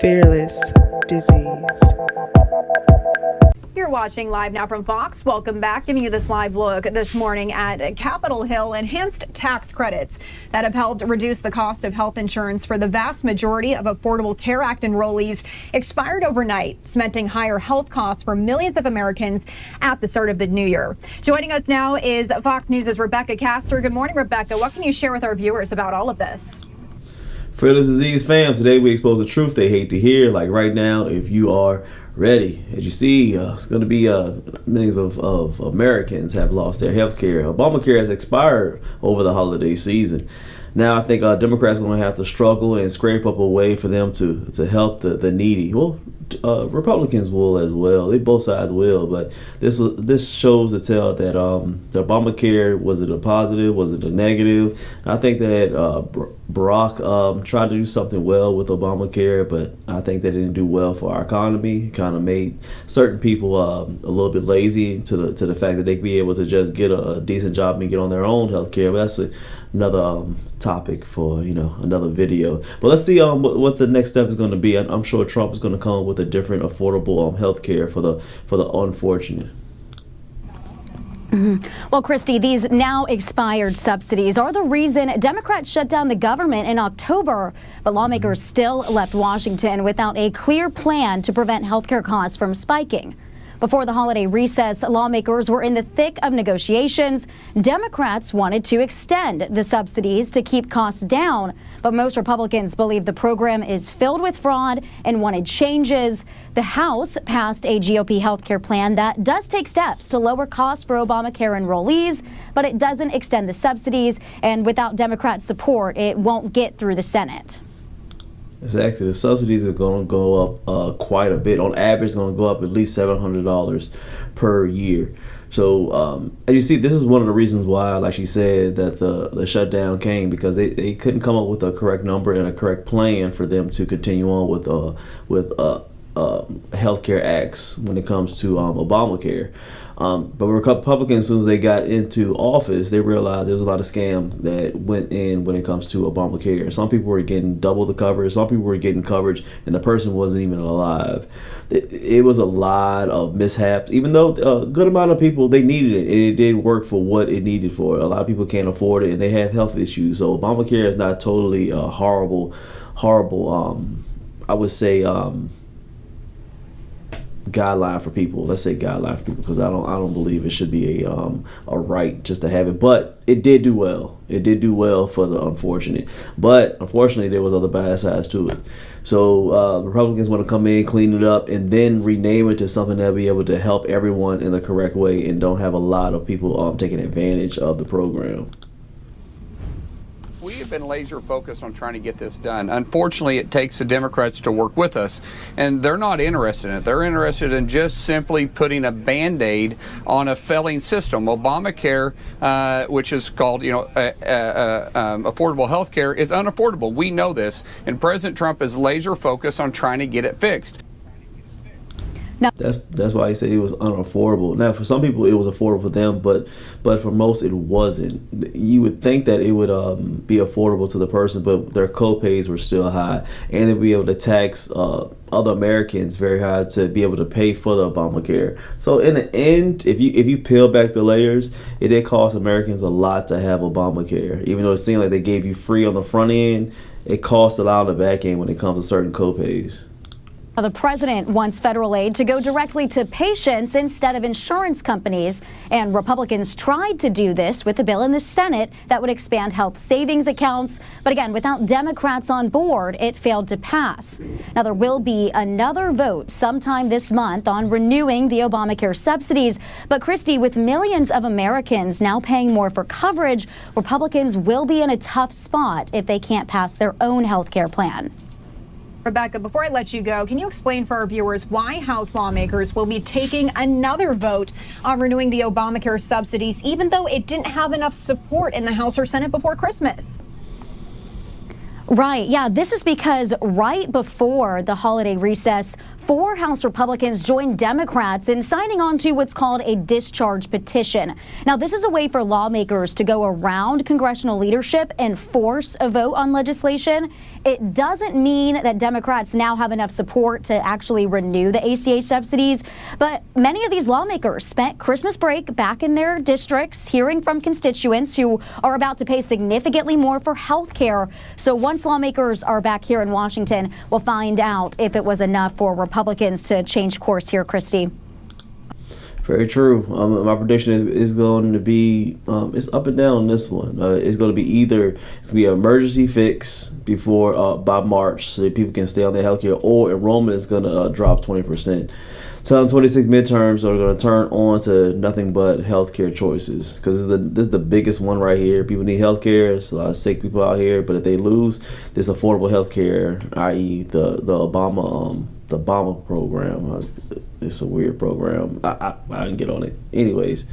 Fearless Disease. You're watching live now from Fox. Welcome back. Giving you this live look this morning at Capitol Hill. Enhanced tax credits that have helped reduce the cost of health insurance for the vast majority of Affordable Care Act enrollees expired overnight, cementing higher health costs for millions of Americans at the start of the new year. Joining us now is Fox News' Rebecca Castor. Good morning, Rebecca. What can you share with our viewers about all of this? FearlessDisease fam, today we expose the truth they hate to hear. Like right now, if you are ready, as you see, it's going to be millions of Americans have lost their health care. Obamacare has expired over the holiday season. Now I think Democrats are going to have to struggle and scrape up a way for them to help the needy. Well, Republicans will as well. They both sides will, but this shows to tell that the Obamacare, was it a positive, was it a negative? I think that Barack tried to do something well with Obamacare, but I think that it didn't do well for our economy. It kind of made certain people a little bit lazy to the fact that they could be able to just get a decent job and get on their own health care. But that's another topic for another video. But let's see what the next step is going to be. I'm sure Trump is going to come up with a different affordable health care for the unfortunate. Well, Christy, these now expired subsidies are the reason Democrats shut down the government in October, but lawmakers still left Washington without a clear plan to prevent healthcare costs from spiking. Before the holiday recess, lawmakers were in the thick of negotiations. Democrats wanted to extend the subsidies to keep costs down, but most Republicans believe the program is filled with fraud and wanted changes. The House passed a GOP healthcare plan that does take steps to lower costs for Obamacare enrollees, but it doesn't extend the subsidies, and without Democrat support, it won't get through the Senate. Exactly. The subsidies are going to go up quite a bit. On average, it's going to go up at least $700 per year. So, as you see, this is one of the reasons why, like she said, that the shutdown came, because they couldn't come up with a correct number and a correct plan for them to continue on with healthcare acts when it comes to Obamacare. But Republicans, as soon as they got into office, they realized there was a lot of scam that went in when it comes to Obamacare. Some people were getting double the coverage. Some people were getting coverage, and the person wasn't even alive. It was a lot of mishaps. Even though a good amount of people, they needed it, and it did work for what it needed for. A lot of people can't afford it, and they have health issues. So Obamacare is not totally horrible. I would say guideline for people. Let's say guideline for people, because I don't believe it should be a right just to have it. But it did do well. It did do well for the unfortunate. But unfortunately, there was other bad sides to it. So Republicans want to come in, clean it up, and then rename it to something that'll be able to help everyone in the correct way and don't have a lot of people taking advantage of the program. We have been laser focused on trying to get this done. Unfortunately, it takes the Democrats to work with us, and they're not interested in it. They're interested in just simply putting a Band-Aid on a failing system. Obamacare, which is called, affordable health care, is unaffordable. We know this, and President Trump is laser focused on trying to get it fixed. That's why he said it was unaffordable. Now, for some people, it was affordable for them, but for most, it wasn't. You would think that it would be affordable to the person, but their co-pays were still high, and they'd be able to tax other Americans very high to be able to pay for the Obamacare. So in the end, if you peel back the layers, it did cost Americans a lot to have Obamacare. Even though it seemed like they gave you free on the front end, it costs a lot on the back end when it comes to certain co-pays. The president wants federal aid to go directly to patients instead of insurance companies, and Republicans tried to do this with a bill in the Senate that would expand health savings accounts. But again, without Democrats on board, it failed to pass. Now, there will be another vote sometime this month on renewing the Obamacare subsidies. But Christy, with millions of Americans now paying more for coverage, Republicans will be in a tough spot if they can't pass their own health care plan. Rebecca, before I let you go, can you explain for our viewers why House lawmakers will be taking another vote on renewing the Obamacare subsidies, even though it didn't have enough support in the House or Senate before Christmas? Right. Yeah, this is because right before the holiday recess, 4 House Republicans joined Democrats in signing on to what's called a discharge petition. Now, this is a way for lawmakers to go around congressional leadership and force a vote on legislation. It doesn't mean that Democrats now have enough support to actually renew the ACA subsidies, but many of these lawmakers spent Christmas break back in their districts hearing from constituents who are about to pay significantly more for health care. So once lawmakers are back here in Washington, we'll find out if it was enough for Republicans to change course here, Christy. Very true. My prediction is going to be it's up and down on this one. It's going to be either it's going to be an emergency fix before by March so that people can stay on their health care, or enrollment is going to drop 20%. 2026 midterms are going to turn on to nothing but healthcare choices, because this is the biggest one right here. People need healthcare. There's a lot of sick people out here, but if they lose this affordable healthcare, i.e. the Obama program, it's a weird program. I didn't get on it, anyways.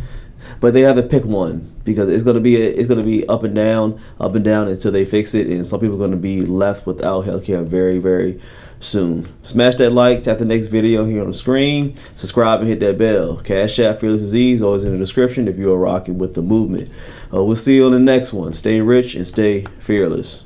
But they have to pick one, because it's gonna be up and down until they fix it, and some people are gonna be left without healthcare very, very soon. Smash that like, tap the next video here on the screen, subscribe and hit that bell. CashApp, FearlessDisease, always in the description if you are rocking with the movement. We'll see you on the next one. Stay rich and stay fearless.